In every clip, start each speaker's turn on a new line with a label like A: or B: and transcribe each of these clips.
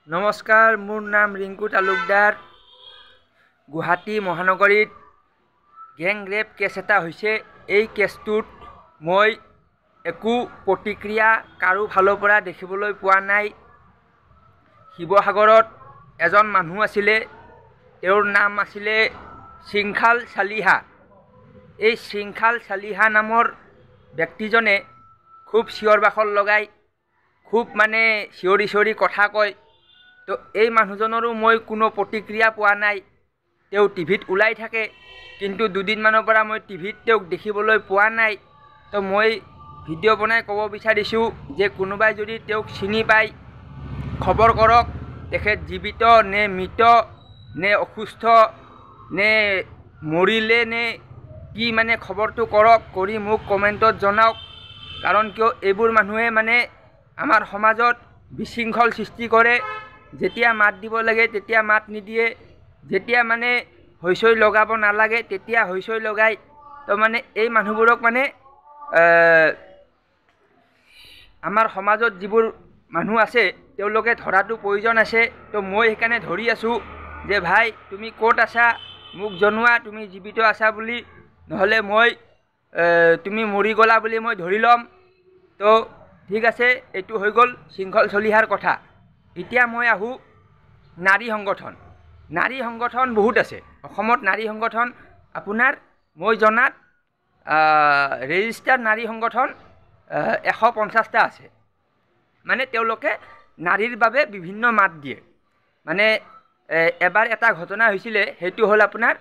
A: নমস্কাৰ, মোৰ নাম ৰিংকু তালুকদাৰ। গুৱাহাটী মহানগৰীত গেং ৰেপ কেছ এটা হৈছে। এই কেছটোত মই একো প্ৰতিক্ৰিয়া কাৰো ফালৰ পৰা দেখিবলৈ পোৱা নাই। শিৱসাগৰত এজন মানুহ আছিলে, তেওঁৰ নাম আছিলে শৃংখাল চালিহা। এই শৃংখাল চালিহা নামৰ ব্যক্তিজনে খুব চিঞৰ বাখৰ লগাই, খুব চিঞৰি চিঞৰি কথা কয়। তো এই মানুহজনৰো মই কোনো প্ৰতিক্ৰিয়া পোৱা নাই। তেওঁ টিভিত ওলাই থাকে, কিন্তু দুদিনমানৰ পৰা মই টিভিত তেওঁক দেখিবলৈ পোৱা নাই। তো মই ভিডিঅ' বনাই ক'ব বিচাৰিছোঁ যে কোনোবাই যদি তেওঁক চিনি পায় খবৰ কৰক। তেখেত জীৱিত নে মৃত নে অসুস্থ নে মৰিলে নে কি খবৰটো কৰক, কৰি মোক কমেণ্টত জনাওক। কাৰণ কিয় এইবোৰ মানুহে আমাৰ সমাজত বিশৃংখল সৃষ্টি কৰে। যেতিয়া মাত দিব লাগে তেতিয়া মাত নিদিয়ে, যেতিয়া হৈচৈ লগাব নালাগে তেতিয়া হৈচৈ লগায়। তো এই মানুহবোৰক আমাৰ সমাজত যিবোৰ মানুহ আছে তেওঁলোকে ধৰাটো প্ৰয়োজন আছে। তো মই সেইকাৰণে ধৰি আছোঁ যে ভাই, তুমি ক'ত আছা মোক জনোৱা, তুমি জীৱিত আছা বুলি, নহ'লে মই তুমি মৰি গ'লা বুলি মই ধৰি ল'ম। তো ঠিক আছে, এইটো হৈ গ'ল শৃংখল চলিহাৰ কথা। এতিয়া মই আহোঁ নাৰী সংগঠন। নাৰী সংগঠন বহুত আছে অসমত। নাৰী সংগঠন আপোনাৰ মই জনাত ৰেজিষ্টাৰ্ড নাৰী সংগঠন 150টা আছে। তেওঁলোকে নাৰীৰ বাবে বিভিন্ন মাত দিয়ে। এবাৰ এটা ঘটনা হৈছিলে, সেইটো হ'ল আপোনাৰ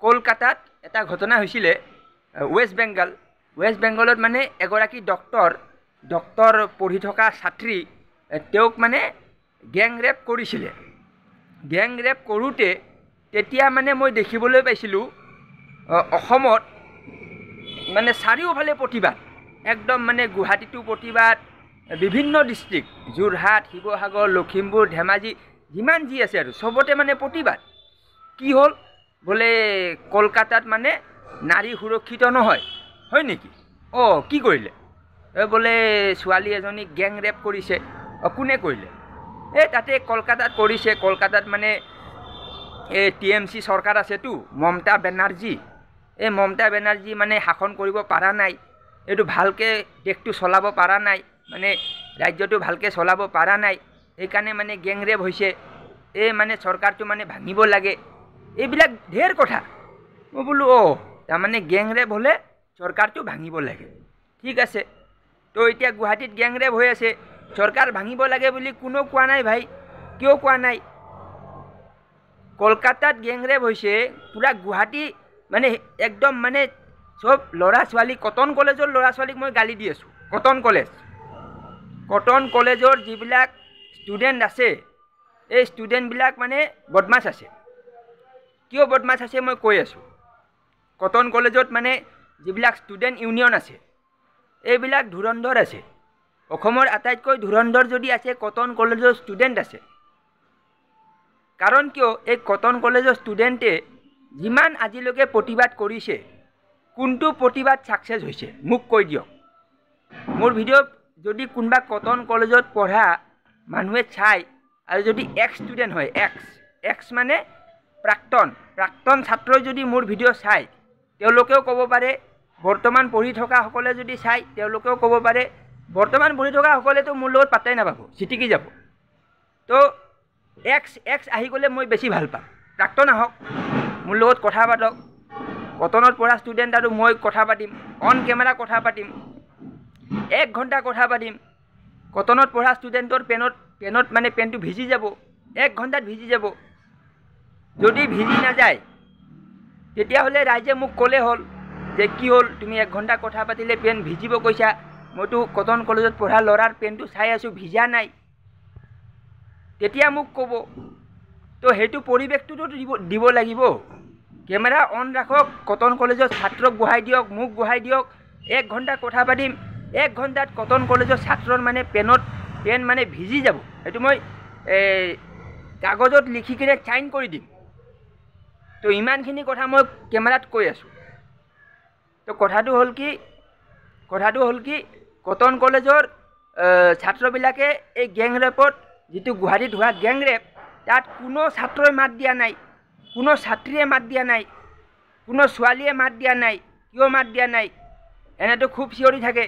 A: কলকাতাত এটা ঘটনা হৈছিলে। ৱেষ্ট বেংগলত এগৰাকী ডক্টৰ পঢ়ি থকা ছাত্ৰী, তেওঁক গেং ৰেপ কৰিছিলে। গেং ৰেপ কৰোঁতে তেতিয়া মই দেখিবলৈ পাইছিলোঁ অসমত চাৰিওফালে প্ৰতিবাদ, একদম গুৱাহাটীতো প্ৰতিবাদ, বিভিন্ন ডিষ্ট্ৰিক্ট, যোৰহাট, শিৱসাগৰ, লখিমপুৰ, ধেমাজি, যিমান যি আছে আৰু চবতে প্ৰতিবাদ। কি হ'ল বোলে কলকাতাত নাৰী সুৰক্ষিত নহয়, হয় নেকি? কি কৰিলে? বোলে ছোৱালী এজনীক গেং ৰেপ কৰিছে। কোনে কৰিলে? তাতে কলকাতাত কৰিছে। কলকাতাত এই TMC চৰকাৰ আছেতো, মমতা বেনাৰ্জী। এই মমতা বেনাৰ্জী শাসন কৰিব পৰা নাই, এইটো ভালকৈ দেশটো চলাব পৰা নাই, ৰাজ্যটো ভালকৈ চলাব পৰা নাই। সেইকাৰণে গেং ৰেপ হৈছে। এই চৰকাৰটো ভাঙিব লাগে, এইবিলাক ঢেৰ কথা। মই বোলো তাৰমানে গেং ৰেপ হ'লে চৰকাৰটো ভাঙিব লাগে। ঠিক আছে, তো এতিয়া গুৱাহাটীত গেং ৰেপ হৈ আছে, চৰকাৰ ভাঙিব লাগে বুলি কোনো কোৱা নাই ভাই। কিয় কোৱা নাই? কলকাতাত গেং ৰেপ হৈছে, পূৰা গুৱাহাটী একদম চব ল'ৰা ছোৱালী, কটন কলেজৰ ল'ৰা ছোৱালীক মই গালি দি আছোঁ। কটন কলেজৰ যিবিলাক ষ্টুডেণ্ট আছে, এই ষ্টুডেণ্টবিলাক বদমাছ আছে। কিয় বদমাছ আছে মই কৈ আছোঁ। কটন কলেজত যিবিলাক ষ্টুডেণ্ট ইউনিয়ন আছে, এইবিলাক ধুৰন্ধৰ আছে। অসমৰ আটাইতকৈ ধুৰন্ধৰ যদি আছে, কটন কলেজৰ ষ্টুডেণ্ট আছে। কাৰণ কিয় এই কটন কলেজৰ ষ্টুডেণ্টে যিমান আজিলৈকে প্ৰতিবাদ কৰিছে, কোনটো প্ৰতিবাদ ছাকচেছ হৈছে মোক কৈ দিয়ক। মোৰ ভিডিঅ' যদি কোনোবা কটন কলেজত পঢ়া মানুহে চায়, আৰু যদি এক্স ষ্টুডেণ্ট হয়, এক্স প্ৰাক্তন ছাত্ৰই যদি মোৰ ভিডিঅ' চায়, তেওঁলোকেও ক'ব পাৰে। বৰ্তমান পঢ়ি থকাসকলে যদি চায়, তেওঁলোকেও ক'ব পাৰে। বৰ্তমান পঢ়ি থকাসকলেতো মোৰ লগত পাত্তাই নাপাব, চিটিকি যাব। তো এক্স আহি গ'লে মই বেছি ভাল পাম। প্ৰাক্তন আহক, মোৰ লগত কথা পাতক। কটনত পঢ়া ষ্টুডেণ্ট আৰু মই কথা পাতিম, অন কেমেৰা কথা পাতিম, 1 ঘণ্টা কথা পাতিম। কটনত পঢ়া ষ্টুডেণ্টৰ পেনটো ভিজি যাব, 1 ঘণ্টাত ভিজি যাব। যদি ভিজি নাযায় তেতিয়াহ'লে ৰাইজে মোক ক'লে হ'ল যে কি হ'ল, তুমি 1 ঘণ্টা কথা পাতিলে পেন ভিজিব কৈছা। মইতো কটন কলেজত পঢ়া ল'ৰাৰ পেনটো চাই আছোঁ, ভিজা নাই। তেতিয়া মোক ক'ব। তো সেইটো পৰিৱেশটোতো দিব লাগিব। কেমেৰা অন ৰাখক, কটন কলেজৰ ছাত্ৰক বহাই দিয়ক, মোক বহাই দিয়ক, 1 ঘণ্টা কথা পাতিম। 1 ঘণ্টাত কটন কলেজৰ ছাত্ৰৰ পেন ভিজি যাব। সেইটো মই কাগজত লিখি কিনে চাইন কৰি দিম। তো ইমানখিনি কথা মই কেমেৰাত কৈ আছোঁ। তো কথাটো হ'ল কি কটন কলেজৰ ছাত্ৰবিলাকে এই গেং ৰেপত যিটো গুৱাহাটীত হোৱা গেংৰেপ তাত কোনো ছাত্ৰই মাত দিয়া নাই, কোনো ছাত্ৰীয়ে মাত দিয়া নাই, কোনো ছোৱালীয়ে মাত দিয়া নাই। কিয় মাত দিয়া নাই? এনেতো খুব চিঞৰি থাকে।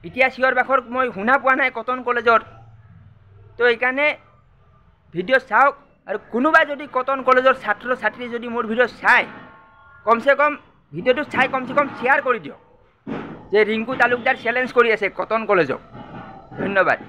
A: এতিয়া চিঞৰ বাখৰ মই শুনা পোৱা নাই কটন কলেজত। তো এইকাৰণে ভিডিঅ' চাওক, আৰু কোনোবাই যদি কটন কলেজৰ ছাত্ৰ ছাত্ৰী যদি মোৰ ভিডিঅ' চায়, কমচে কম ভিডিঅ'টো চাই কমচে কম শ্বেয়াৰ কৰি দিয়ক যে ৰিংকু তালুকদাৰ চেলেঞ্জ কৰি আছে কটন কলেজক। ধন্যবাদ।